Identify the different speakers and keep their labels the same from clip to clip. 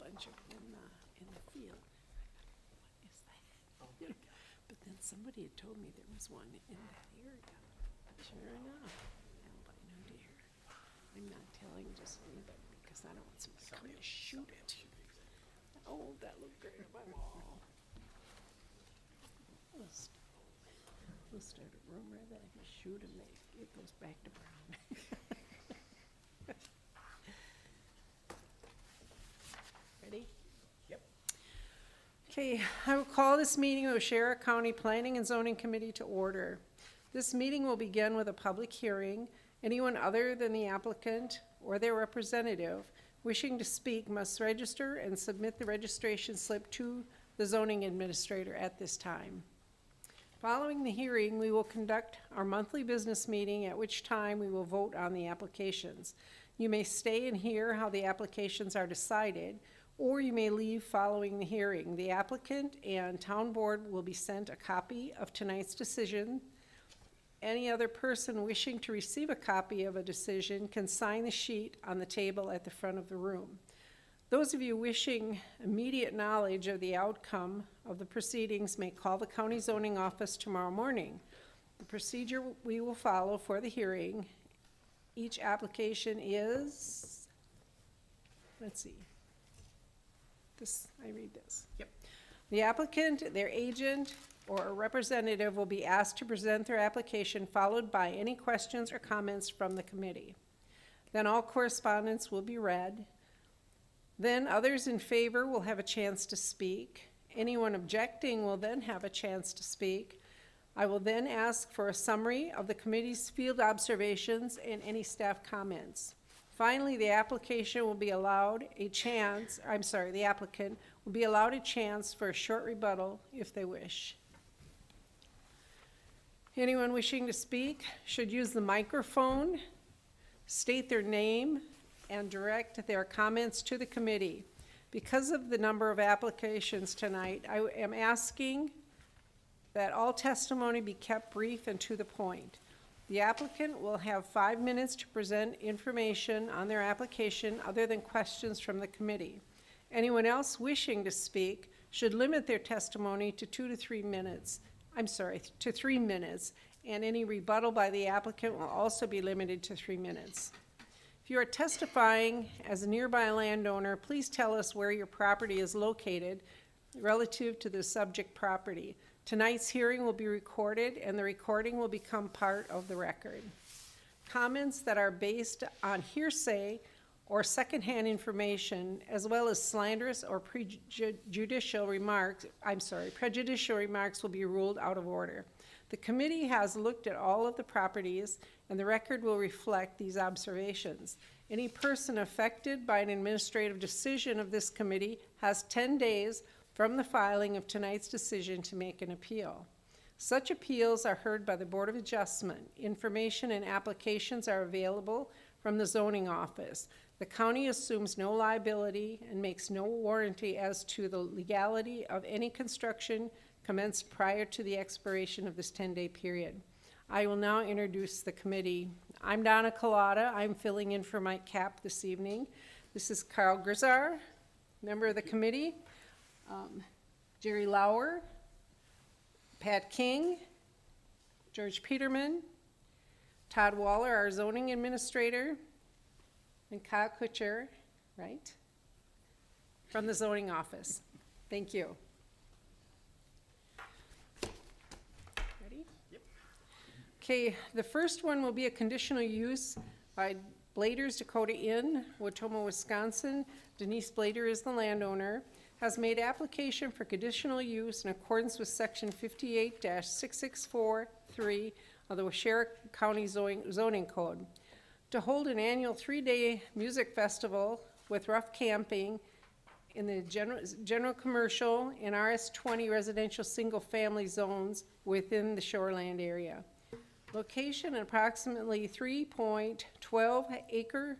Speaker 1: bunch of them in the field. What is that? You know, but then somebody had told me there was one in that area. Sure enough, albino deer. I'm not telling just anybody because I don't want somebody to come and shoot it. Oh, that looked great on my wall. We'll start a rumor that if you shoot them, it goes back to brown. Ready?
Speaker 2: Yep.
Speaker 1: Okay, I will call this meeting of the Sheriff County Planning and Zoning Committee to order. This meeting will begin with a public hearing. Anyone other than the applicant or their representative wishing to speak must register and submit the registration slip to the zoning administrator at this time. Following the hearing, we will conduct our monthly business meeting, at which time we will vote on the applications. You may stay and hear how the applications are decided, or you may leave following the hearing. The applicant and town board will be sent a copy of tonight's decision. Any other person wishing to receive a copy of a decision can sign the sheet on the table at the front of the room. Those of you wishing immediate knowledge of the outcome of the proceedings may call the county zoning office tomorrow morning. The procedure we will follow for the hearing, each application is, let's see, I read this.
Speaker 2: Yep.
Speaker 1: The applicant, their agent, or a representative will be asked to present their application, followed by any questions or comments from the committee. Then all correspondence will be read. Then others in favor will have a chance to speak. Anyone objecting will then have a chance to speak. I will then ask for a summary of the committee's field observations and any staff comments. Finally, the applicant will be allowed a chance for a short rebuttal if they wish. Anyone wishing to speak should use the microphone, state their name, and direct their comments to the committee. Because of the number of applications tonight, I am asking that all testimony be kept brief and to the point. The applicant will have 5 minutes to present information on their application other than questions from the committee. Anyone else wishing to speak should limit their testimony to 3 minutes, and any rebuttal by the applicant will also be limited to 3 minutes. If you are testifying as a nearby landowner, please tell us where your property is located relative to the subject property. Tonight's hearing will be recorded, and the recording will become part of the record. Comments that are based on hearsay or secondhand information, as well as slanderous or prejudicial remarks will be ruled out of order. The committee has looked at all of the properties, and the record will reflect these observations. Any person affected by an administrative decision of this committee has 10 days from the filing of tonight's decision to make an appeal. Such appeals are heard by the Board of Adjustment. Information and applications are available from the zoning office. The county assumes no liability and makes no warranty as to the legality of any construction commenced prior to the expiration of this 10-day period. I will now introduce the committee. I'm Donna Collada. I'm filling in for Mike Kapp this evening. This is Carl Grisar, member of the committee, Jerry Lauer, Pat King, George Peterman, Todd Waller, our zoning administrator, and Kyle Kutcher, right, from the zoning office. Thank you. Okay, the first one will be a conditional use by Bladers Dakota Inn, Watoma, Wisconsin. Denise Blader is the landowner, has made application for conditional use in accordance with section 58-6643 of the Waushara County Zoning Code to hold an annual 3-day music festival with rough camping in the general commercial and RS20 residential single-family zones within the shoreland area. Location, an approximately 3.12 acre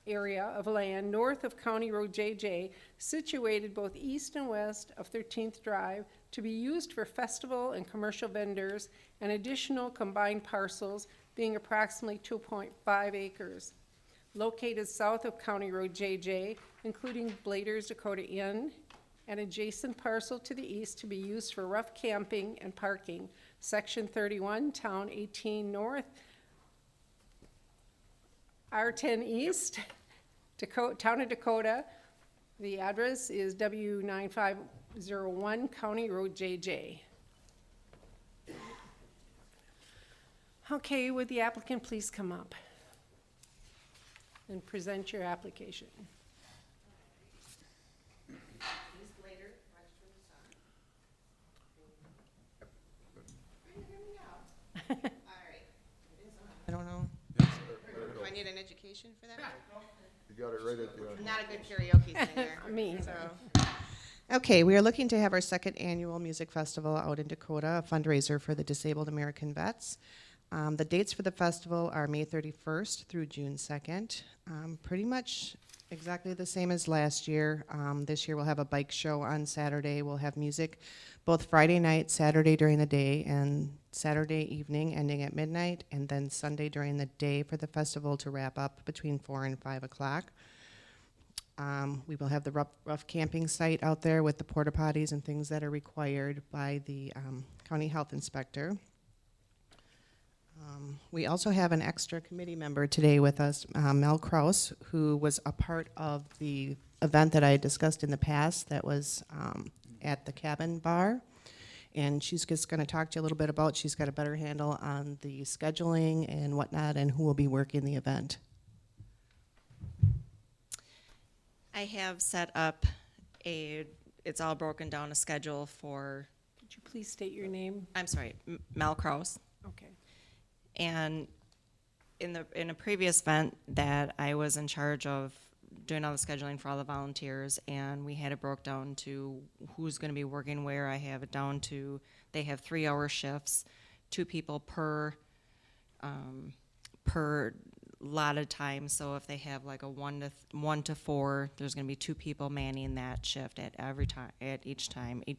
Speaker 1: area of land north of County Road JJ, situated both east and west of 13th Drive, to be used for festival and commercial vendors and additional combined parcels being approximately 2.5 acres. located south of County Road JJ, including Bladers Dakota Inn, and adjacent parcel to the east to be used for rough camping and parking. Section 31, Town 18 North, R10 East, Town of Dakota. The address is W9501 County Road JJ. Okay, would the applicant please come up and present your application?
Speaker 2: Ms. Blader, watch for the sun. Are you hearing me out? All right. It is on. I don't know. Do I need an education for that?
Speaker 3: You got it right at the end.
Speaker 2: I'm not a good karaoke singer.
Speaker 1: Me.
Speaker 2: So. Okay, we are looking to have our second annual music festival out in Dakota, a fundraiser for the disabled American vets. The dates for the festival are May 31st through June 2nd. Pretty much exactly the same as last year. This year we'll have a bike show on Saturday. We'll have music both Friday night, Saturday during the day, and Saturday evening ending at midnight, and then Sunday during the day for the festival to wrap up between 4 and 5 o'clock. We will have the rough camping site out there with the porta potties and things that are required by the county health inspector. We also have an extra committee member today with us, Mel Kraus, who was a part of the event that I discussed in the past that was at the Cabin Bar. And she's just going to talk to you a little bit about, she's got a better handle on the scheduling and whatnot and who will be working the event.
Speaker 4: I have set up it's all broken down, a schedule for,
Speaker 1: Could you please state your name?
Speaker 4: I'm sorry, Mel Kraus.
Speaker 1: Okay.
Speaker 4: And in a previous event that I was in charge of doing all the scheduling for all the volunteers, and we had it broke down to who's going to be working where. I have it down to, they have 3-hour shifts, 2 people per lot of time. So if they have like a 1 to 4, there's going to be 2 people manning that shift at each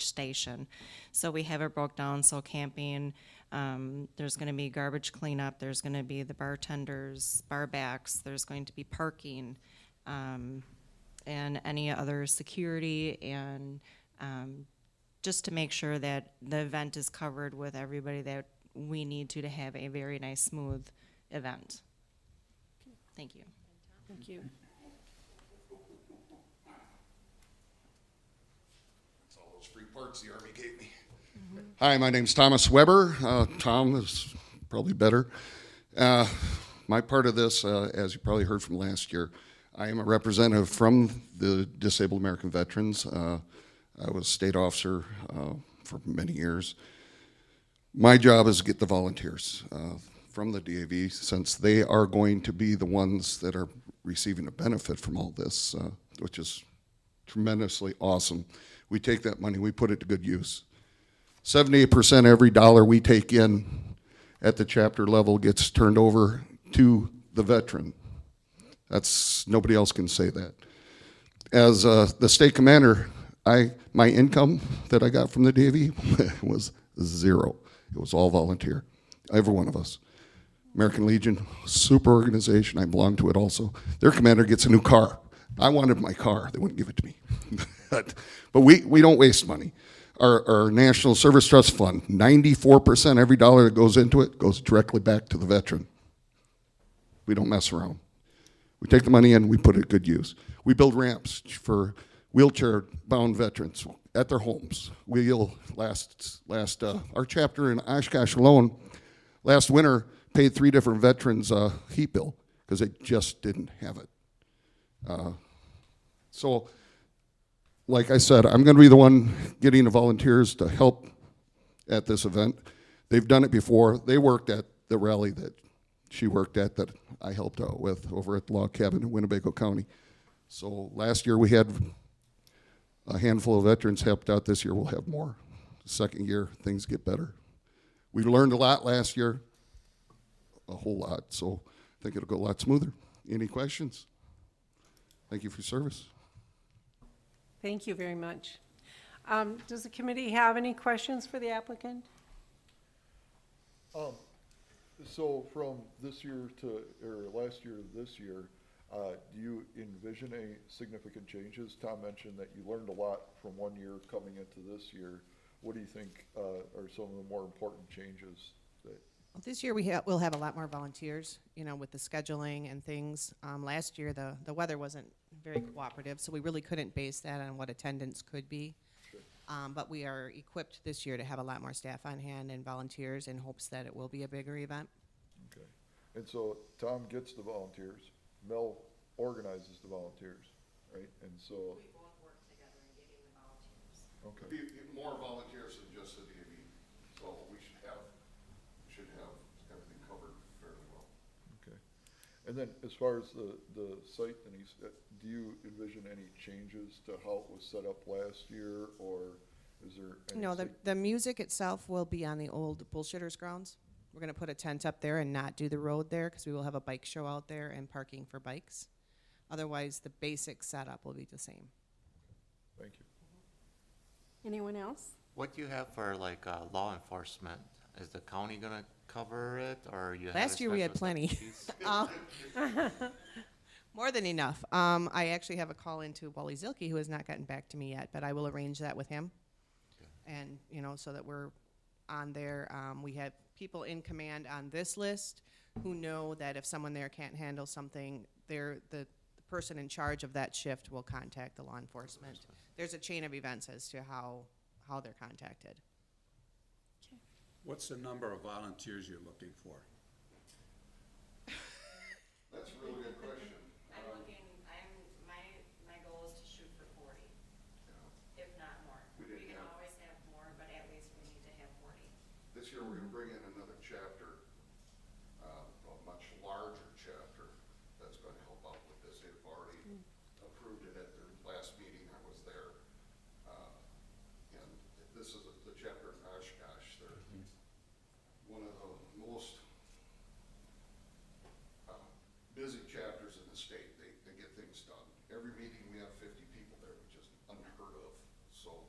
Speaker 4: station. So we have it broke down. So camping, there's going to be garbage cleanup, there's going to be the bartenders, bar backs, there's going to be parking, and any other security, and just to make sure that the event is covered with everybody that we need to have a very nice, smooth event. Thank you.
Speaker 1: Thank you.
Speaker 3: That's all those free parts the Army gave me. Hi, my name's Thomas Weber. Tom is probably better. My part of this, as you probably heard from last year, I am a representative from the Disabled American Veterans. I was state officer for many years. My job is to get the volunteers from the DAV, since they are going to be the ones that are receiving a benefit from all this, which is tremendously awesome. We take that money, we put it to good use. 78% every dollar we take in at the chapter level gets turned over to the veteran. Nobody else can say that. As the state commander, my income that I got from the DAV was 0. It was all volunteer, every one of us. American Legion, super organization, I belong to it also. Their commander gets a new car. I wanted my car, they wouldn't give it to me. But we don't waste money. Our National Service Trust Fund, 94% every dollar that goes into it goes directly back to the veteran. We don't mess around. We take the money in, we put it to good use. We build ramps for wheelchair-bound veterans at their homes. Our chapter in Oshkosh alone, last winter, paid 3 different veterans a heat bill because they just didn't have it. So, like I said, I'm going to be the one getting the volunteers to help at this event. They've done it before. They worked at the rally that she worked at that I helped out with over at the log cabin in Winnebago County. So last year we had a handful of veterans helped out. This year we'll have more. The second year, things get better. We learned a lot last year, a whole lot. So I think it'll go a lot smoother. Any questions? Thank you for your service.
Speaker 1: Thank you very much. Does the committee have any questions for the applicant?
Speaker 5: So from this year to, or last year to this year, Do you envision any significant changes? Tom mentioned that you learned a lot from one year coming into this year. What do you think are some of the more important changes that?
Speaker 2: Well, this year we'll have a lot more volunteers, you know, with the scheduling and things. Last year the weather wasn't very cooperative, so we really couldn't base that on what attendance could be.
Speaker 5: Sure.
Speaker 2: But we are equipped this year to have a lot more staff on hand and volunteers in hopes that it will be a bigger event.
Speaker 5: Okay. And so Tom gets the volunteers, Mel organizes the volunteers, right? And so,
Speaker 4: We both work together in getting the volunteers.
Speaker 5: okay,
Speaker 3: More volunteers than just the DAV, so we should have everything covered fairly well.
Speaker 5: okay. And then as far as the site, Denise, do you envision any changes to how it was set up last year, or is there any?
Speaker 2: No, the music itself will be on the old Bullshitters grounds. We're gonna put a tent up there and not do the road there, because we will have a bike show out there and parking for bikes. Otherwise, the basic setup will be the same.
Speaker 5: Thank you.
Speaker 1: Anyone else?
Speaker 6: What do you have for like law enforcement? Is the county gonna cover it, or you? have a
Speaker 2: Last year we had
Speaker 6: special
Speaker 2: plenty.
Speaker 6: deputies?
Speaker 2: More than enough. I actually have a call into Wally Zilke, who has not gotten back to me yet, but I will arrange that with him. And, you know, so that we're on there. We have people in command on this list who know that if someone there can't handle something, the person in charge of that shift will contact the law enforcement. There's a chain of events as to how they're contacted.
Speaker 7: What's the number of volunteers you're looking for?
Speaker 3: That's a really good question.
Speaker 4: My goal is to shoot for 40, if not more.
Speaker 3: We didn't
Speaker 4: can
Speaker 3: have-
Speaker 4: always have more, but at least we need to have 40.
Speaker 3: This year, we're gonna bring in another chapter, a much larger chapter that's gonna help out with this. They've already approved it at their last meeting, I was there. And this is the chapter in Oshkosh. They're one of the most busy chapters in the state. They get things done. Every meeting, we have 50 people there, which is unheard of, so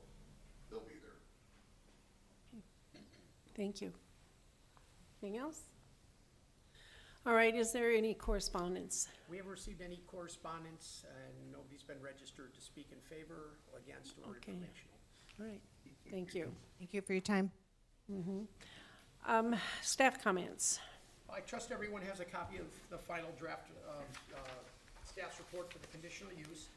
Speaker 3: they'll be there.
Speaker 1: Thank you. Anything else? All right, is there any correspondence?
Speaker 8: We haven't received any correspondence, and nobody's been registered to speak in favor, against, or
Speaker 1: Okay.
Speaker 8: informational.
Speaker 1: All right, thank you.
Speaker 2: Thank you for your time.
Speaker 1: Staff comments.
Speaker 8: I trust everyone has a copy of the final draft of staff's report for the conditional use.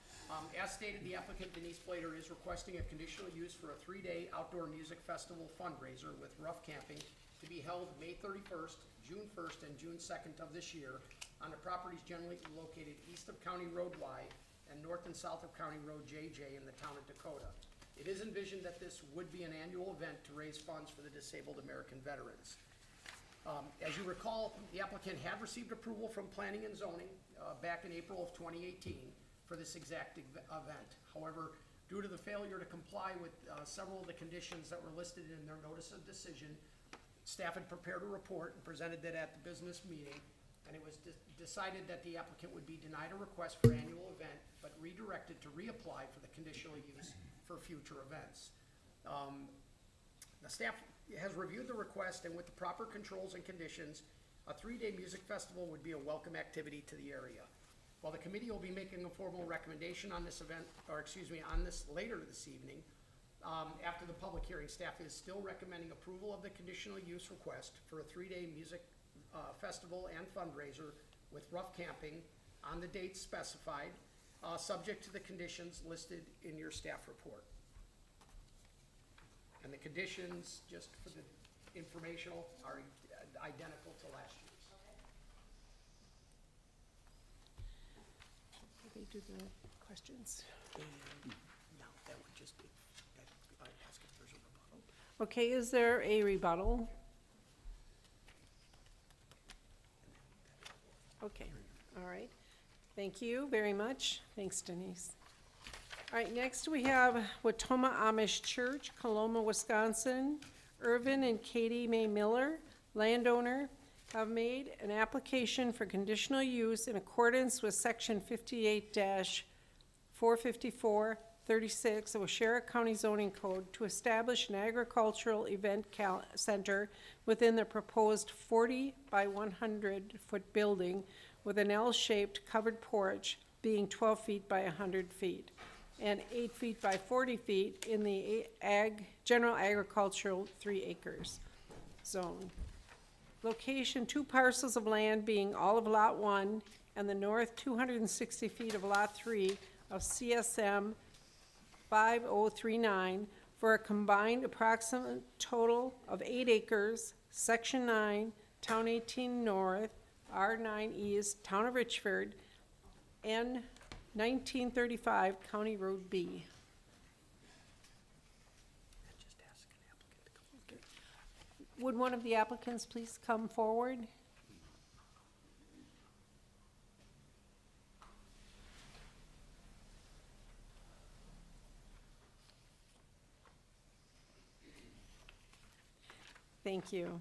Speaker 8: As stated, the applicant Denise Blader is requesting a conditional use for a 3-day outdoor music festival fundraiser with rough camping to be held May 31st, June 1st, and June 2nd of this year on the properties generally located east of County Road Y and north and south of County Road JJ in the town of Dakota. It is envisioned that this would be an annual event to raise funds for the disabled American veterans. As you recall, the applicant had received approval from Planning and Zoning back in April of 2018 for this exact event. However, due to the failure to comply with several of the conditions that were listed in their notice of decision, staff had prepared a report and presented that at the business meeting, and it was decided that the applicant would be denied a request for annual event, but redirected to reapply for the conditional use for future events. The staff has reviewed the request, and with the proper controls and conditions, a 3-day music festival would be a welcome activity to the area. While the committee will be making a formal recommendation on this event, or excuse me, on this later this evening, after the public hearing, staff is still recommending approval of the conditional use request for a 3-day music festival and fundraiser with rough camping on the dates specified, subject to the conditions listed in your staff report. And the conditions, just for the informational, are identical to last year's.
Speaker 1: They do the questions.
Speaker 8: No, that would just be, I'd ask if there's a rebuttal.
Speaker 1: Okay, is there a rebuttal? Okay, all right. Thank you very much. Thanks, Denise. All right, next we have Watoma Amish Church, Coloma, Wisconsin. Irvin and Katie May Miller, landowner, have made an application for conditional use in accordance with section 58-454 36 of Washera County zoning code to establish an agricultural event center within the proposed 40 by 100 foot building with an L-shaped covered porch being 12 feet by 100 feet and 8 feet by 40 feet in the general agricultural 3 acres zone. Location, 2 parcels of land being all of Lot 1 and the north 260 feet of Lot 3 of CSM 5039 for a combined approximate total of 8 acres, Section 9, Town 18 North, R9 East, Town of Richford, N 1935, County Road B. Would one of the applicants please come forward? Thank you.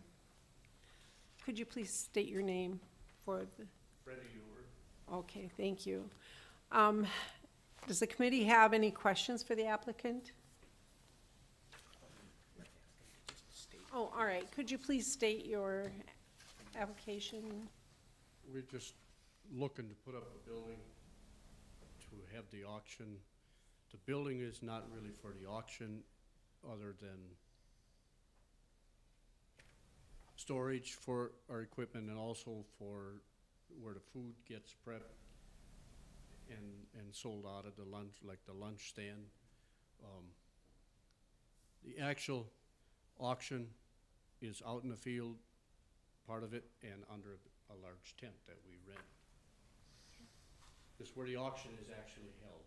Speaker 1: Could you please state your name for the?
Speaker 9: Freddie Ewer.
Speaker 1: Okay, thank you. Does the committee have any questions for the applicant? Oh, all right. Could you please state your application?
Speaker 9: We're just looking to put up a building to have the auction. The building is not really for the auction other than storage for our equipment and also for where the food gets prepped and sold out at the lunch, like the lunch stand. The actual auction is out in the field, part of it, and under a large tent that we rent. It's where the auction is actually held.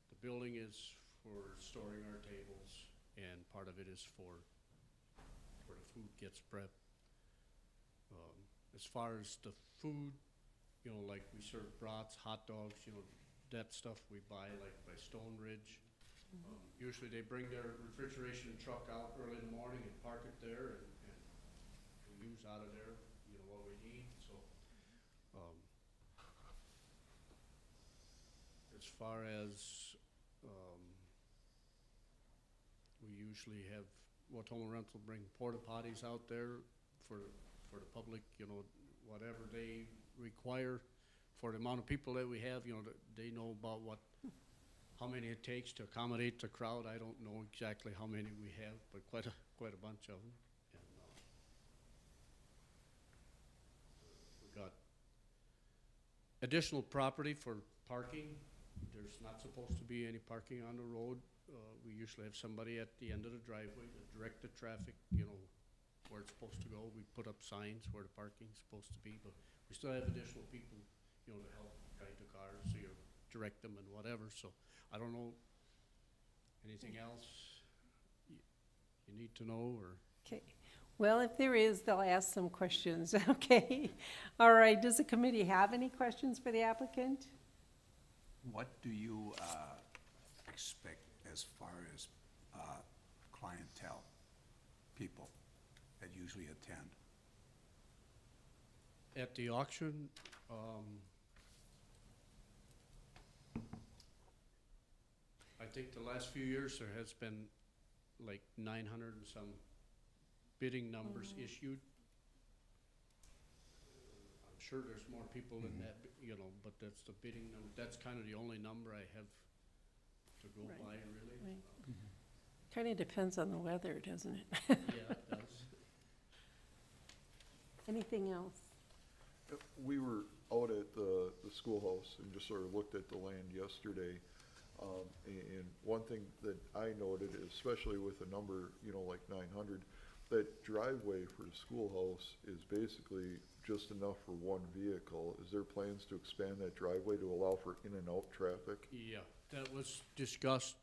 Speaker 9: The building is for storing our tables, and part of it is for where the food gets prepped. As far as the food, you know, like we serve brats, hot dogs, you know, that stuff we buy like by Stone Ridge. Usually they bring their refrigeration truck out early in the morning and park it there, and we use out of there, you know, what we need. So as far as we usually have Wautoma Rental bring porta potties out there for the public, you know, whatever they require for the amount of people that we have, you know, they know about how many it takes to accommodate the crowd. I don't know exactly how many we have, but quite a bunch of them. And, we got additional property for parking. There's not supposed to be any parking on the road. We usually have somebody at the end of the driveway to direct the traffic, you know, where it's supposed to go. We put up signs where the parking's supposed to be, but we still have additional people, you know, to help guide the cars, so you direct them and whatever. So I don't know, anything else you need to know, or?
Speaker 1: Okay. Well, if there is, they'll ask some questions, okay? All right, does the committee have any questions for the applicant?
Speaker 7: What do you expect as far as clientele, people that usually attend?
Speaker 9: At the auction, I think the last few years there has been like 900 and some bidding numbers issued. I'm sure there's more people than that, you know, but that's the bidding number. That's kind of the only number I have to go
Speaker 1: Right.
Speaker 9: by, really.
Speaker 1: Right. Kind of depends on the weather, doesn't it?
Speaker 9: Yeah, it does.
Speaker 1: Anything else?
Speaker 5: We were out at the schoolhouse and just sort of looked at the land yesterday. And one thing that I noted, especially with a number, you know, like 900, that driveway for the schoolhouse is basically just enough for one vehicle. Is there plans to expand that driveway to allow for in and out traffic?
Speaker 9: Yeah, that was discussed.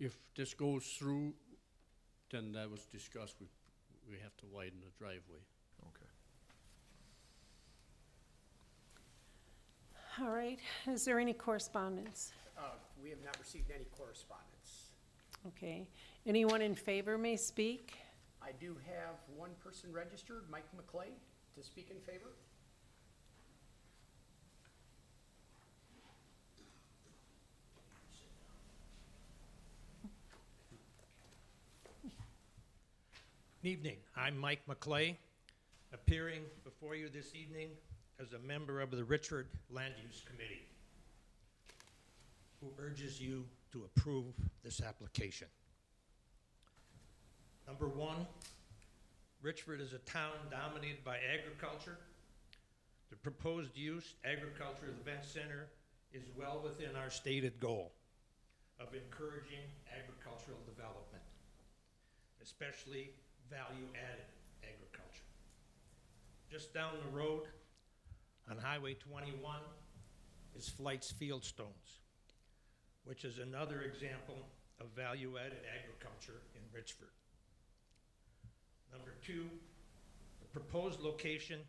Speaker 9: If this goes through, then that was discussed. We have to widen the driveway.
Speaker 5: Okay.
Speaker 1: All right, is there any correspondence?
Speaker 8: We have not received any correspondence.
Speaker 1: Okay, anyone in favor may speak?
Speaker 8: I do have one person registered, Mike McClay, to speak in favor.
Speaker 10: Good evening. I'm Mike McClay, appearing before you this evening as a member of the Richford Land Use Committee, who urges you to approve this application. Number one, Richford is a town dominated by agriculture. The proposed use, agricultural event center, is well within our stated goal of encouraging agricultural development, especially value-added agriculture. Just down the road on Highway 21 is Flight's Fieldstones, which is another example of value-added agriculture in Richford. Number two, the proposed location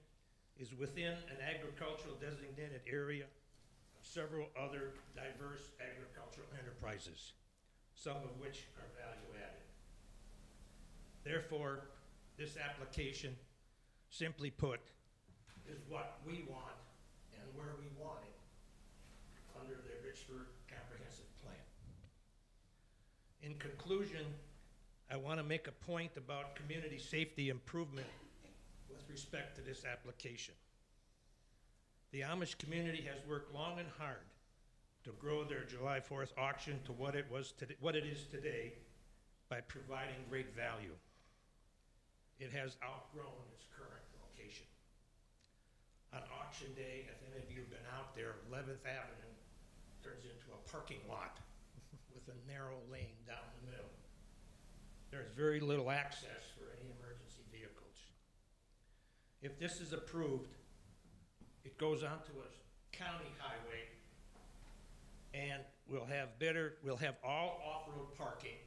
Speaker 10: is within an agricultural designated area of several other diverse agricultural enterprises, some of which are value-added. Therefore, this application, simply put, is what we want and where we want it under the Richford Comprehensive Plan. In conclusion, I want to make a point about community safety improvement with respect to this application. The Amish community has worked long and hard to grow their July 4th auction to what it is today by providing great value. It has outgrown its current location. On auction day, if any of you have been out there, 11th Avenue turns into a parking lot with a narrow lane down the middle. There's very little access for any emergency vehicles. If this is approved, it goes onto a county highway, and we'll have all off-road parking,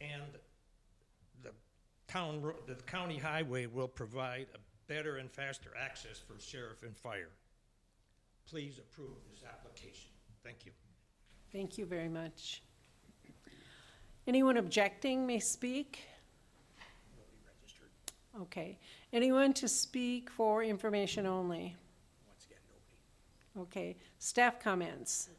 Speaker 10: and the county highway will provide a better and faster access for sheriff and fire. Please approve this application. Thank you.
Speaker 1: Thank you very much. Anyone objecting may speak?
Speaker 8: Nobody registered.
Speaker 1: Okay. Anyone to speak for information only?
Speaker 8: Once again, nobody.
Speaker 1: Okay. Staff comments.
Speaker 8: Okay.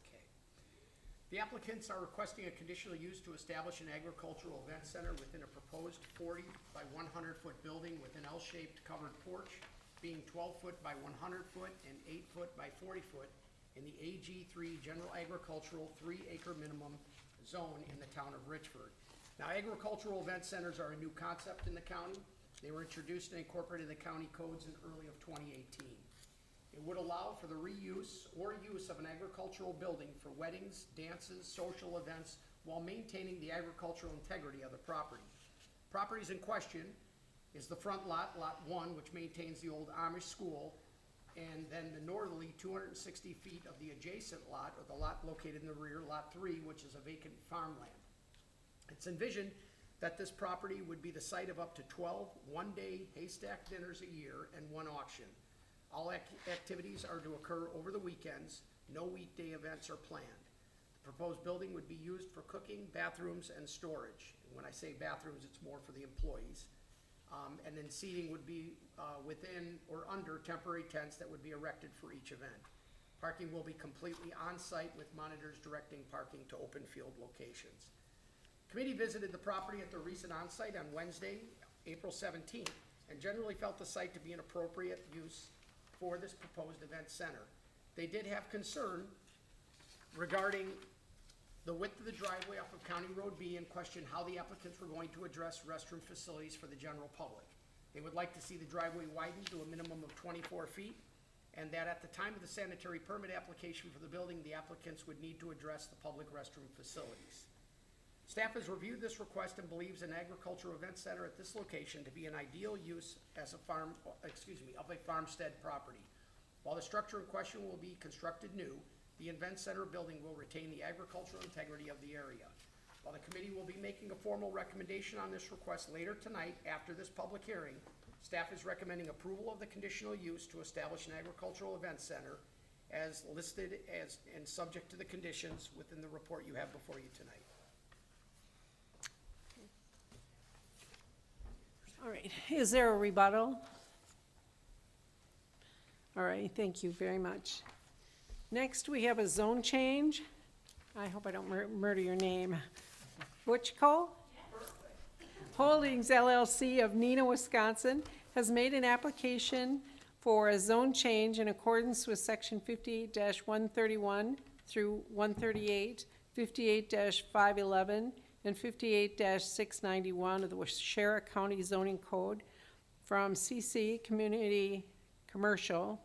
Speaker 8: The applicants are requesting a conditional use to establish an agricultural event center within a proposed 40 by 100 foot building with an L-shaped covered porch, being 12 foot by 100 foot and 8 foot by 40 foot in the AG3 General Agricultural 3-acre minimum zone in the town of Richford. Now, agricultural event centers are a new concept in the county. They were introduced and incorporated in the county codes in early of 2018. It would allow for the reuse or use of an agricultural building for weddings, dances, social events, while maintaining the agricultural integrity of the property. Properties in question is the front lot, Lot 1, which maintains the old Amish school, and then the northerly 260 feet of the adjacent lot, or the lot located in the rear, Lot 3, which is a vacant farmland. It's envisioned that this property would be the site of up to 12 one-day haystack dinners a year and one auction. All activities are to occur over the weekends. No weekday events are planned. The proposed building would be used for cooking, bathrooms, and storage. And when I say bathrooms, it's more for the employees. And then seating would be within or under temporary tents that would be erected for each event. Parking will be completely on-site with monitors directing parking to open field locations. Committee visited the property at the recent on-site on Wednesday, April 17th, and generally felt the site to be an appropriate use for this proposed event center. They did have concern regarding the width of the driveway off of County Road B and questioned how the applicants were going to address restroom facilities for the general public. They would like to see the driveway widened to a minimum of 24 feet, and that at the time of the sanitary permit application for the building, the applicants would need to address the public restroom facilities. Staff has reviewed this request and believes an agricultural event center at this location to be an ideal use as a of a farmstead property. While the structure in question will be constructed new, the event center building will retain the agricultural integrity of the area. While the committee will be making a formal recommendation on this request later tonight after this public hearing, staff is recommending approval of the conditional use to establish an agricultural event center as listed and subject to the conditions within the report you have before you tonight.
Speaker 1: All right. Is there a rebuttal? All right. Thank you very much. Next, we have a zone change. I hope I don't murder your name. Butchko? Holdings LLC of Neenah, Wisconsin, has made an application for a zone change in accordance with section 58-131 through 138, 58-511, and 58-691 of the Waushara County Zoning Code from CC Community Commercial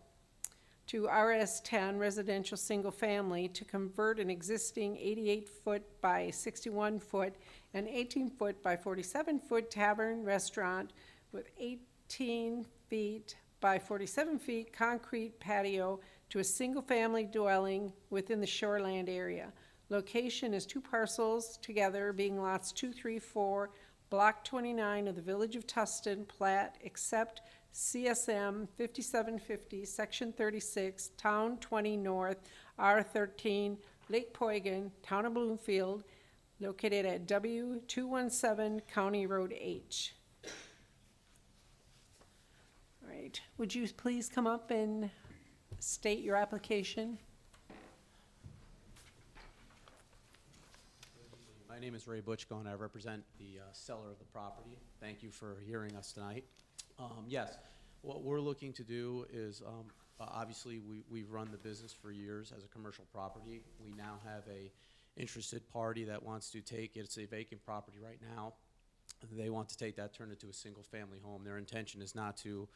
Speaker 1: to RS10 Residential Single Family to convert an existing 88-foot by 61-foot and 18-foot by 47-foot tavern restaurant with 18 feet by 47 feet concrete patio to a single-family dwelling within the shoreland area. Location is 2 parcels together, being lots 2, 3, 4, Block 29 of the Village of Tustin, plat, except CSM 5750, Section 36, Town 20 North, R13, Lake Poygan, Town of Bloomfield, located at W217 County Road H. All right, would you please come up and state your application?
Speaker 11: My name is Ray Butchko, and I represent the seller of the property. Thank you for hearing us tonight. Yes, what we're looking to do is, obviously, we've run the business for years as a commercial property. We now have a interested party that wants to take, it's a vacant property right now. They want to take that, turn it to a single-family home. Their intention is not to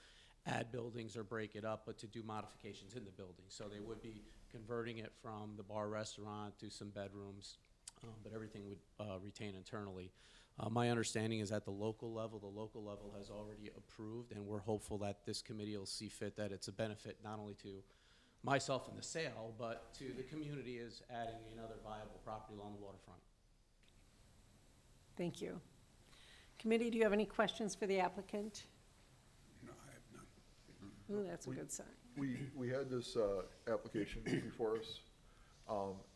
Speaker 11: add buildings or break it up, but to do modifications in the building. So they would be converting it from the bar restaurant to some bedrooms, but everything would retain internally. My understanding is at the local level has already approved, and we're hopeful that this committee will see fit that it's a benefit not only to myself in the sale, but to the community as adding another viable property along the waterfront.
Speaker 1: Thank you. Committee, do you have any questions for the applicant?
Speaker 7: No, I have none.
Speaker 1: Ooh, that's a good sign.
Speaker 5: We had this application before us,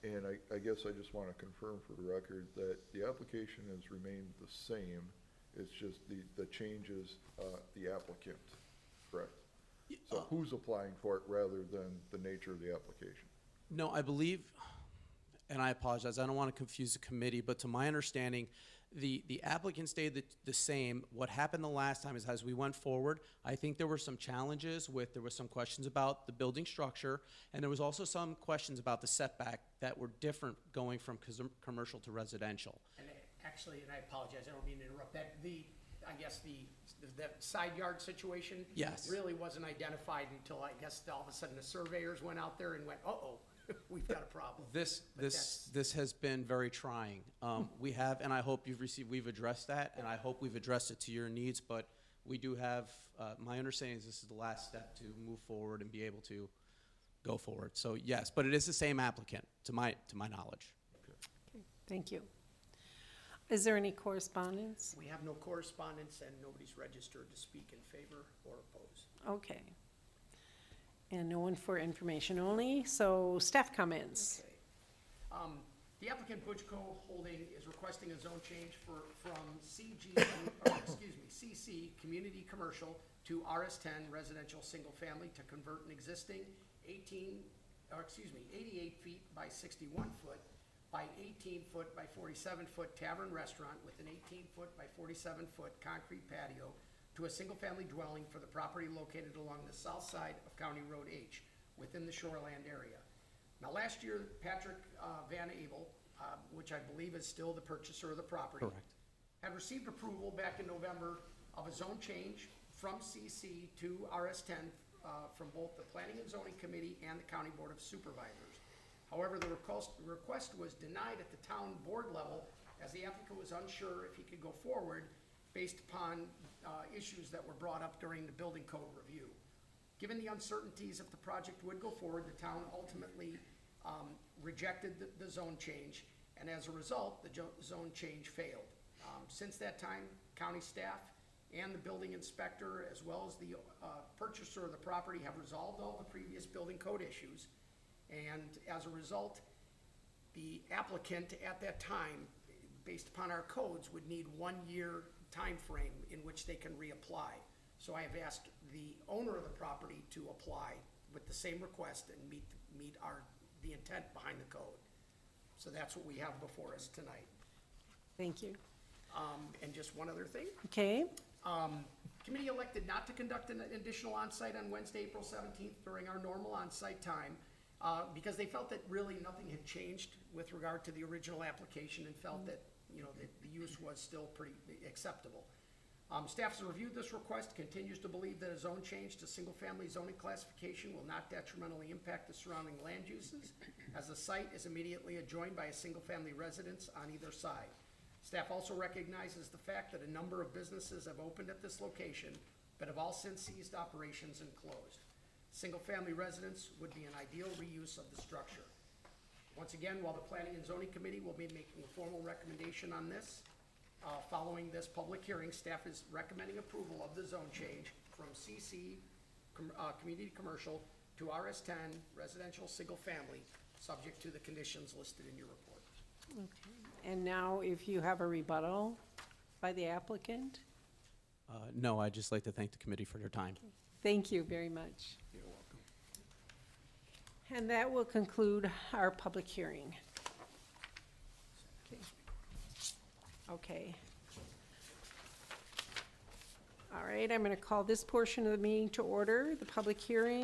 Speaker 5: and I guess I just want to confirm for the record that the application has remained the same. It's just the changes, the applicant, correct? So who's applying for it rather than the nature of the application?
Speaker 11: No, I believe, and I apologize, I don't want to confuse the committee, but to my understanding, the applicant stayed the same. What happened the last time is as we went forward, I think there were some challenges there were some questions about the building structure, and there was also some questions about the setback that were different going from commercial to residential.
Speaker 8: And actually, and I apologize, I don't mean to interrupt, I guess the side yard situation.
Speaker 11: Yes.
Speaker 8: Really wasn't identified until I guess all of a sudden the surveyors went out there and went, uh-oh, we've got a problem.
Speaker 11: This has been very trying. We have, and I hope we've addressed that, and I hope we've addressed it to your needs, but we do have, my understanding is this is the last step to move forward and be able to go forward. So yes, but it is the same applicant, to my knowledge.
Speaker 1: Okay, thank you. Is there any correspondence?
Speaker 8: We have no correspondence and nobody's registered to speak in favor or oppose.
Speaker 1: Okay. And no one for information only, so staff comments.
Speaker 8: Okay. The applicant Butchko Holding is requesting a zone change from CC Community Commercial to RS10 Residential Single Family to convert an existing 88 feet by 61 foot by 18 foot by 47 foot tavern restaurant with an 18 foot by 47 foot concrete patio to a single-family dwelling for the property located along the south side of County Road H within the shoreland area. Now, last year, Patrick Van Abel, which I believe is still the purchaser of the property,
Speaker 11: Correct.
Speaker 8: had received approval back in November of a zone change from CC to RS10 from both the Planning and Zoning Committee and the County Board of Supervisors. However, the request was denied at the town board level as the applicant was unsure if he could go forward based upon issues that were brought up during the building code review. Given the uncertainties if the project would go forward, the town ultimately rejected the zone change, and as a result, the zone change failed. Since that time, county staff and the building inspector, as well as the purchaser of the property, have resolved all the previous building code issues. And as a result, the applicant at that time, based upon our codes, would need 1 year time frame in which they can reapply. So I have asked the owner of the property to apply with the same request and meet the intent behind the code. So that's what we have before us tonight.
Speaker 1: Thank you.
Speaker 8: And just one other thing,
Speaker 1: Okay,
Speaker 8: committee elected not to conduct an additional onsite on Wednesday, April 17th during our normal onsite time, because they felt that really nothing had changed with regard to the original application and felt that, that the use was still pretty acceptable. Staff has reviewed this request, continues to believe that a zone change to single-family zoning classification will not detrimentally impact the surrounding land uses, as the site is immediately adjoined by a single-family residence on either side. Staff also recognizes the fact that a number of businesses have opened at this location, but have all since ceased operations and closed. Single-family residence would be an ideal reuse of the structure. Once again, while the Planning and Zoning Committee will be making a formal recommendation on this, following this public hearing, staff is recommending approval of the zone change from CC, Community Commercial, to RS10, Residential Single Family, subject to the conditions listed in your report.
Speaker 1: okay. And now if you have a rebuttal by the applicant?
Speaker 11: No, I'd just like to thank the committee for their time.
Speaker 1: Thank you very much.
Speaker 7: You're welcome.
Speaker 1: And that will conclude our public hearing. Okay. Okay. All right, I'm going to call this portion of the meeting to order. The public hearing